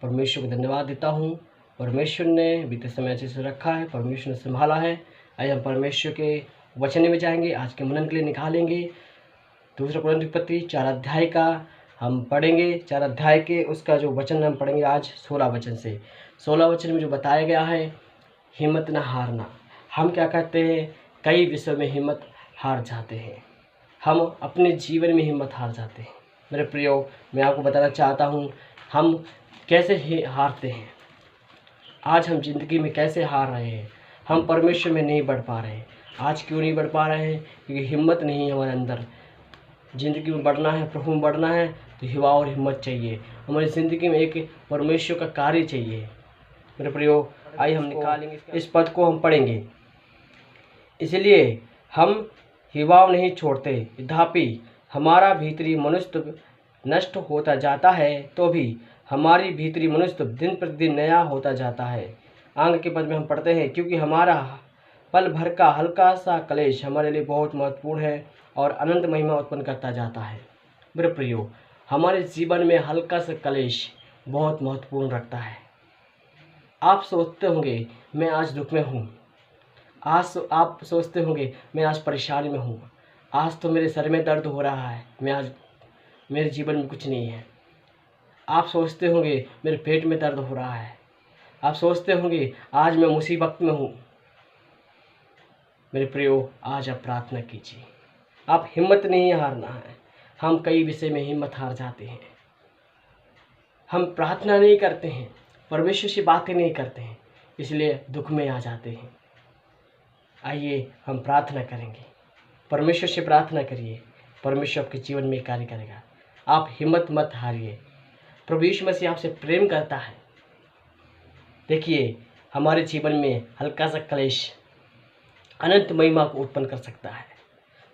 परमेश्वर को धन्यवाद देता हूँ। परमेश्वर ने बीते समय अच्छे से रखा है, परमेश्वर ने संभाला है। आज हम परमेश्वर के वचन में जाएंगे, आज के मनन के लिए निकालेंगे। दूसरा कुरिन्थियों की पत्री 4 अध्याय का हम पढ़ेंगे। 4 अध्याय के उसका जो वचन हम पढ़ेंगे आज 16 वचन से। 16 वचन में जो बताया गया है, हिम्मत न हारना। हम क्या करते हैं, कई विषयों में हिम्मत हार जाते हैं। हम अपने जीवन में हिम्मत हार जाते हैं। मेरे प्रियो, मैं आपको बताना चाहता हूँ हम कैसे हारते हैं। आज हम जिंदगी में कैसे हार रहे हैं, हम परमेश्वर में नहीं बढ़ पा रहे हैं। आज क्यों नहीं बढ़ पा रहे हैं? क्योंकि हिम्मत नहीं है हमारे अंदर। ज़िंदगी में बढ़ना है, प्रभु में बढ़ना है तो युवा और हिम्मत चाहिए। हमारी ज़िंदगी में एक परमेश्वर का कार्य चाहिए। मेरे प्रियो, आइए हम निकालेंगे इस पद को, हम पढ़ेंगे। इसलिए हम हिवाव नहीं छोड़ते, यद्यपि हमारा भीतरी मनुष्य नष्ट होता जाता है तो भी हमारी भीतरी मनुष्य दिन प्रतिदिन नया होता जाता है। आगे के पद में हम पढ़ते हैं, क्योंकि हमारा पल भर का हल्का सा क्लेश हमारे लिए बहुत महत्वपूर्ण है और अनंत महिमा उत्पन्न करता जाता है। मेरे प्रियो, हमारे जीवन में हल्का सा क्लेश बहुत महत्वपूर्ण रखता है। आप सोचते होंगे मैं आज दुख में हूँ, आज आप सोचते होंगे मैं आज परेशानी में हूँ, आज तो मेरे सर में दर्द हो रहा है, मैं आज मेरे जीवन में कुछ नहीं है। आप सोचते होंगे मेरे पेट में दर्द हो रहा है, आप सोचते होंगे आज मैं मुसीबत में हूँ। मेरे प्रियो, आज आप प्रार्थना कीजिए। आप हिम्मत नहीं हारना है। हम कई विषय में हिम्मत हार जाते हैं। हम प्रार्थना नहीं करते हैं, परमेश्वर से बातें नहीं करते हैं, इसलिए दुख में आ जाते हैं। आइए हम प्रार्थना करेंगे। परमेश्वर से प्रार्थना करिए, परमेश्वर आपके जीवन में कार्य करेगा। आप हिम्मत मत हारिए। प्रभु यीशु मसीह आपसे प्रेम करता है। देखिए, हमारे जीवन में हल्का सा क्लेश अनंत महिमा को उत्पन्न कर सकता है,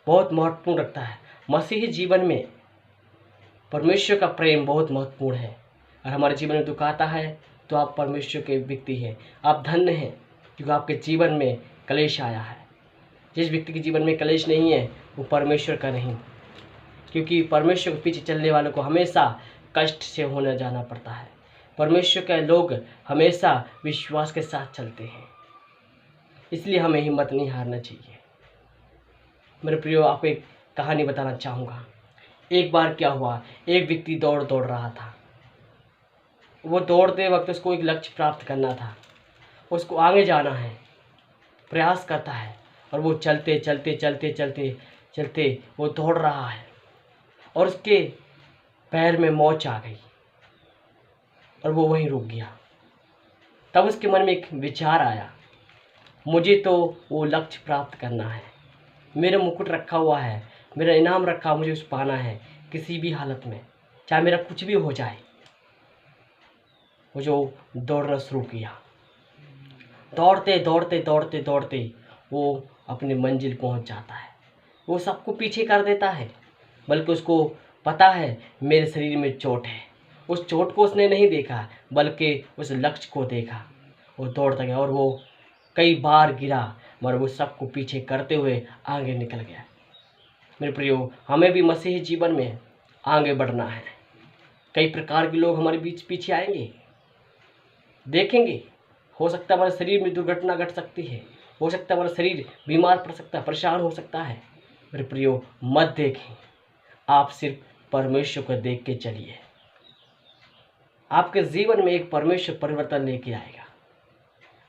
बहुत महत्वपूर्ण रखता है। मसीही जीवन में परमेश्वर का प्रेम बहुत महत्वपूर्ण है। और हमारे जीवन में दुख आता है तो आप परमेश्वर के व्यक्ति हैं, आप धन्य हैं, क्योंकि आपके जीवन में क्लेश आया है। जिस व्यक्ति के जीवन में क्लेश नहीं है वो परमेश्वर का नहीं, क्योंकि परमेश्वर के पीछे चलने वालों को हमेशा कष्ट से होने जाना पड़ता है। परमेश्वर के लोग हमेशा विश्वास के साथ चलते हैं, इसलिए हमें हिम्मत नहीं हारना चाहिए। मेरे प्रियो, आपको एक कहानी बताना चाहूँगा। एक बार क्या हुआ, एक व्यक्ति दौड़ रहा था। वो दौड़ते वक्त उसको एक लक्ष्य प्राप्त करना था, उसको आगे जाना है, प्रयास करता है। और वो चलते चलते चलते चलते चलते वो दौड़ रहा है और उसके पैर में मोच आ गई और वो वहीं रुक गया। तब उसके मन में एक विचार आया, मुझे तो वो लक्ष्य प्राप्त करना है, मेरा मुकुट रखा हुआ है, मेरा इनाम रखा, मुझे उस पाना है किसी भी हालत में, चाहे मेरा कुछ भी हो जाए। वो जो दौड़ना शुरू किया, दौड़ते दौड़ते दौड़ते दौड़ते वो अपनी मंजिल पहुंच जाता है। वो सबको पीछे कर देता है, बल्कि उसको पता है मेरे शरीर में चोट है। उस चोट को उसने नहीं देखा, बल्कि उस लक्ष्य को देखा। वो दौड़ता गया और वो कई बार गिरा, मगर वो सबको पीछे करते हुए आगे निकल गया। मेरे प्रियो, हमें भी मसीही जीवन में आगे बढ़ना है। कई प्रकार के लोग हमारे बीच पीछे आएंगे, देखेंगे। हो सकता है हमारे शरीर में दुर्घटना घट सकती है, हो सकता है हमारा शरीर बीमार पड़ सकता है, परेशान हो सकता है। मेरे प्रियो, मत देखें, आप सिर्फ परमेश्वर को देख के चलिए। आपके जीवन में एक परमेश्वर परिवर्तन लेके आएगा।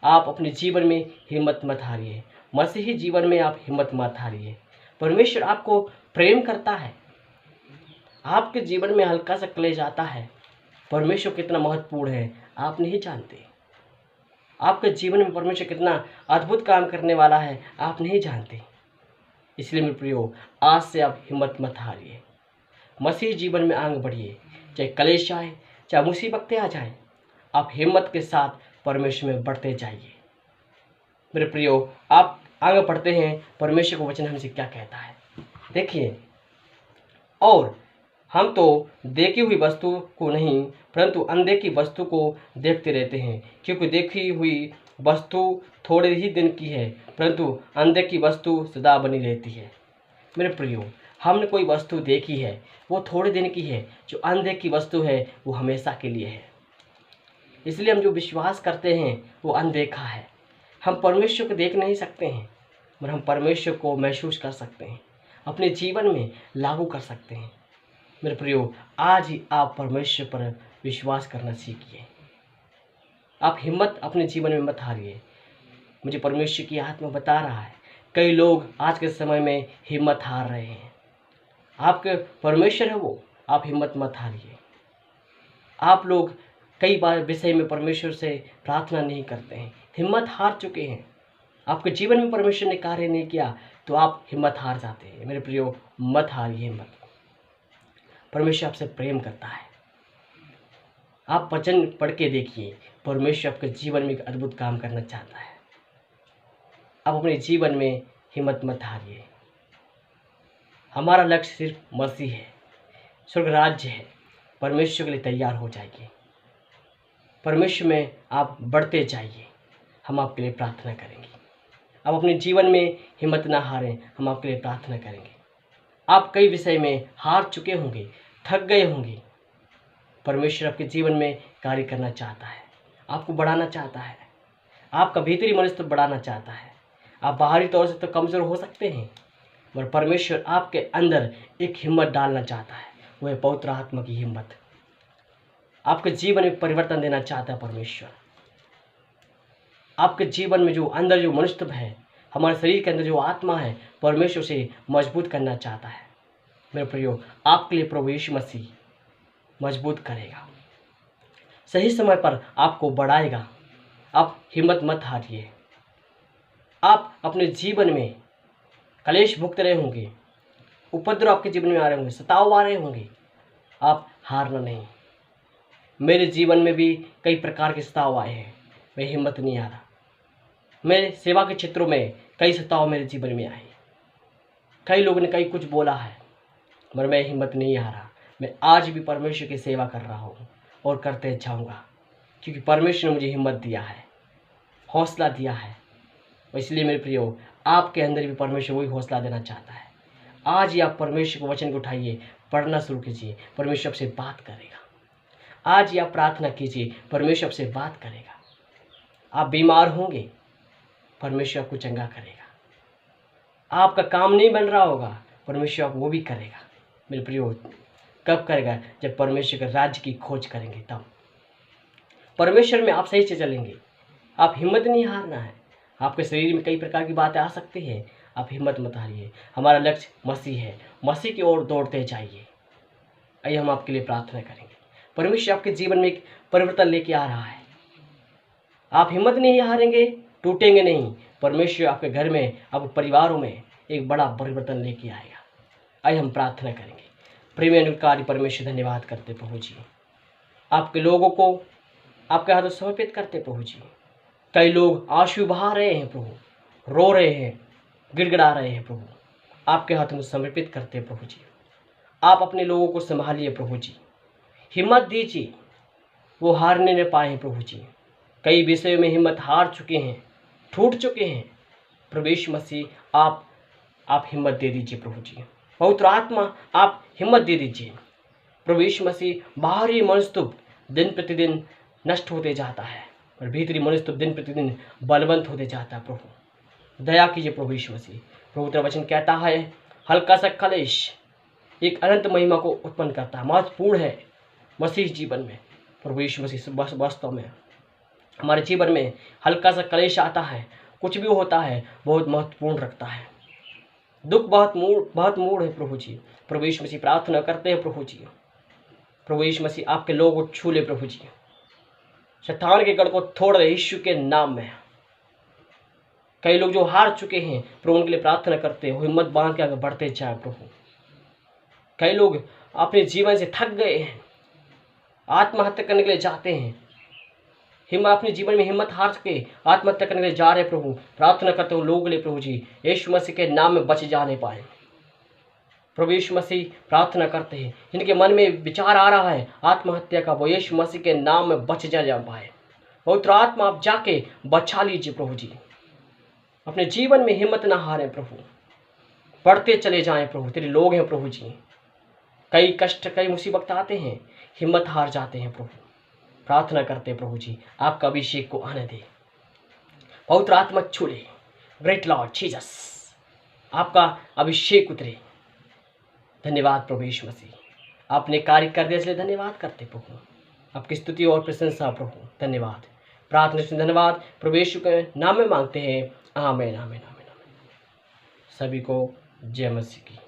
आप अपने जीवन में हिम्मत मत हारिए। मसीही जीवन में आप हिम्मत मत हारिए। परमेश्वर आपको प्रेम करता है। आपके जीवन में हल्का सा क्लेश आता है, परमेश्वर कितना महत्वपूर्ण है आप नहीं जानते। आपके जीवन में परमेश्वर कितना अद्भुत काम करने वाला है आप नहीं जानते। इसलिए मेरे प्रियो, आज से आप हिम्मत मत हारिए। मसीह जीवन में आगे बढ़िए। चाहे क्लेश आए, चाहे मुसीबतें आ जाए, आप हिम्मत के साथ परमेश्वर में बढ़ते जाइए। मेरे प्रियो, आप आगे बढ़ते हैं, परमेश्वर का वचन हमसे क्या कहता है देखिए। और हम तो देखी हुई वस्तु को नहीं परंतु अनदेखी वस्तु को देखते रहते हैं, क्योंकि देखी हुई वस्तु थोड़े ही दिन की है परंतु अनदेखी वस्तु सदा बनी रहती है। मेरे प्रियो, हमने कोई वस्तु देखी है वो थोड़े दिन की है, जो अनदेखी वस्तु है वो हमेशा के लिए है। इसलिए हम जो विश्वास करते हैं वो अनदेखा है। हम परमेश्वर को देख नहीं सकते हैं, मगर हम परमेश्वर को महसूस कर सकते हैं, अपने जीवन में लागू कर सकते हैं। मेरे प्रियो, आज ही आप परमेश्वर पर विश्वास करना सीखिए। आप हिम्मत अपने जीवन में मत हारिए। मुझे परमेश्वर की आत्मा बता रहा है, कई लोग आज के समय में हिम्मत हार रहे हैं। आपके परमेश्वर है वो, आप हिम्मत मत हारिए। आप लोग कई बार विषय में परमेश्वर से प्रार्थना नहीं करते हैं, हिम्मत हार चुके हैं। आपके जीवन में परमेश्वर ने कार्य नहीं किया तो आप हिम्मत हार जाते हैं। मेरे प्रियो, मत हारिए हिम्मत। परमेश्वर आपसे प्रेम करता है। आप वचन पढ़ के देखिए, परमेश्वर आपके जीवन में एक अद्भुत काम करना चाहता है। आप अपने जीवन में हिम्मत मत हारिए। हमारा लक्ष्य सिर्फ मसीह है, स्वर्ग राज्य है। परमेश्वर के लिए तैयार हो जाइए, परमेश्वर में आप बढ़ते जाइए। हम आपके लिए प्रार्थना करेंगे। आप अपने जीवन में हिम्मत ना हारें, हम आपके लिए प्रार्थना करेंगे। आप कई विषय में हार चुके होंगे, थक गए होंगे। परमेश्वर आपके जीवन में कार्य करना चाहता है, आपको बढ़ाना चाहता है, आपका भीतरी मनुष्य तो बढ़ाना चाहता है। आप बाहरी तौर से तो कमज़ोर हो सकते हैं, मगर परमेश्वर आपके अंदर एक हिम्मत डालना चाहता है, वो है पवित्र आत्मा की हिम्मत। आपके जीवन में परिवर्तन देना चाहता है परमेश्वर। आपके जीवन में जो अंदर जो मनुष्य है, हमारे शरीर के अंदर जो आत्मा है, परमेश्वर से मजबूत करना चाहता है। मेरे प्रियो, आपके लिए प्रभु यीशु मसीह मजबूत करेगा, सही समय पर आपको बढ़ाएगा। आप हिम्मत मत हारिए। आप अपने जीवन में कलेश भुगत रहे होंगे, उपद्रव आपके जीवन में आ रहे होंगे, सताव आ रहे होंगे, आप हारना नहीं। मेरे जीवन में भी कई प्रकार के सताव आए हैं, मैं हिम्मत नहीं हारा। मेरे सेवा के क्षेत्रों में कई सताव मेरे जीवन में आए, कई लोगों ने कई कुछ बोला है, मगर मैं हिम्मत नहीं हारा। मैं आज भी परमेश्वर की सेवा कर रहा हूँ और करते जाऊँगा, क्योंकि परमेश्वर ने मुझे हिम्मत दिया है, हौसला दिया है। इसलिए मेरे प्रियो, आपके अंदर भी परमेश्वर वही हौसला देना चाहता है। आज ही आप परमेश्वर को वचन को उठाइए, पढ़ना शुरू कीजिए, परमेश्वर आपसे बात करेगा। आज ही आप प्रार्थना कीजिए, परमेश्वर आपसे बात करेगा। आप बीमार होंगे, परमेश्वर आपको चंगा करेगा। आपका काम नहीं बन रहा होगा, परमेश्वर आप वो भी करेगा। मेरे प्रियो, कब करेगा? जब परमेश्वर के राज्य की खोज करेंगे, तब परमेश्वर में आप सही से चलेंगे। आप हिम्मत नहीं हारना है। आपके शरीर में कई प्रकार की बातें आ सकती हैं, आप हिम्मत मत हारिए। हमारा लक्ष्य मसीह है, मसीह की ओर दौड़ते जाइए। आइए हम आपके लिए प्रार्थना करेंगे। परमेश्वर आपके जीवन में एक परिवर्तन लेके आ रहा है। आप हिम्मत नहीं हारेंगे, टूटेंगे नहीं। परमेश्वर आपके घर में, आपके परिवारों में एक बड़ा परिवर्तन लेके आएगा। आइए हम प्रार्थना करेंगे। प्रेमी अनुकारी परमेश्वर, धन्यवाद करते प्रभु जी, आपके लोगों को आपके हाथों समर्पित करते प्रभु जी। कई लोग आंसू बहा रहे हैं प्रभु, रो रहे हैं, गिड़गिड़ा रहे हैं प्रभु, आपके हाथों में समर्पित करते प्रभु जी। आप अपने लोगों को संभालिए प्रभु जी, हिम्मत दीजिए, वो हारने न पाए प्रभु जी। कई विषयों में हिम्मत हार चुके हैं, टूट चुके हैं। प्रभु यीशु मसीह, आप हिम्मत दे दीजिए प्रभु जी। पवित्र आत्मा, आप हिम्मत दे दीजिए प्रभु यीशु मसीह। बाहरी मनुष्य दिन प्रतिदिन नष्ट होते जाता है, और भीतरी मनुष्य दिन प्रतिदिन बलवंत होते जाता है। प्रभु दया कीजिए प्रभु यीशु मसीह। प्रभु तेरा वचन कहता है, हल्का सा कलेश एक अनंत महिमा को उत्पन्न करता है, महत्वपूर्ण है मसीह जीवन में। प्रभु यीशु मसीह, वास्तव में हमारे जीवन में हल्का सा कलेश आता है, कुछ भी होता है, बहुत महत्वपूर्ण रखता है। दुख बहुत मूड है प्रभु जी। प्रभु यीशु मसीह, प्रार्थना करते हैं प्रभु जी। प्रभु यीशु मसीह, आपके लोगों को छू ले प्रभु जी। शैतान के गढ़ को तोड़ दे यीशु के नाम में। कई लोग जो हार चुके हैं प्रभु, उनके लिए प्रार्थना करते हैं, हिम्मत बांध के आगे बढ़ते जाए प्रभु। कई लोग अपने जीवन से थक गए हैं, आत्महत्या करने के लिए जाते हैं, अपने जीवन में हिम्मत हार के आत्महत्या करने के लिए जा रहे प्रभु। प्रार्थना करते हो लोगों के लिए प्रभु जी, यीशु मसीह के नाम में बच जाने पाए। प्रभु यीशु मसीह, प्रार्थना करते हैं, जिनके मन में विचार आ रहा है आत्महत्या का, वो यीशु मसीह के नाम में बच जा पाए। पवित्र आत्मा, आप जाके बचा लीजिए प्रभु जी। अपने जीवन में हिम्मत ना हारें प्रभु, बढ़ते चले जाएं प्रभु। तेरे लोग हैं प्रभु जी, कई कष्ट, कई मुसीबत आते हैं, हिम्मत हार जाते हैं प्रभु। प्रार्थना करते प्रभु जी, आपका अभिषेक को आने दे, पवित्र आत्मा छूले। ग्रेट लॉर्ड जीसस, आपका अभिषेक उतरे। धन्यवाद प्रभु यीशु मसीह, आपने कार्य कर दिया इसलिए धन्यवाद करते प्रभु। आपकी स्तुति और प्रशंसा प्रभु, धन्यवाद। प्रार्थना से धन्यवाद प्रभु यीशु के नाम में मांगते हैं, आमीन आमीन आमीन आमीन। सभी को जय मसीह की।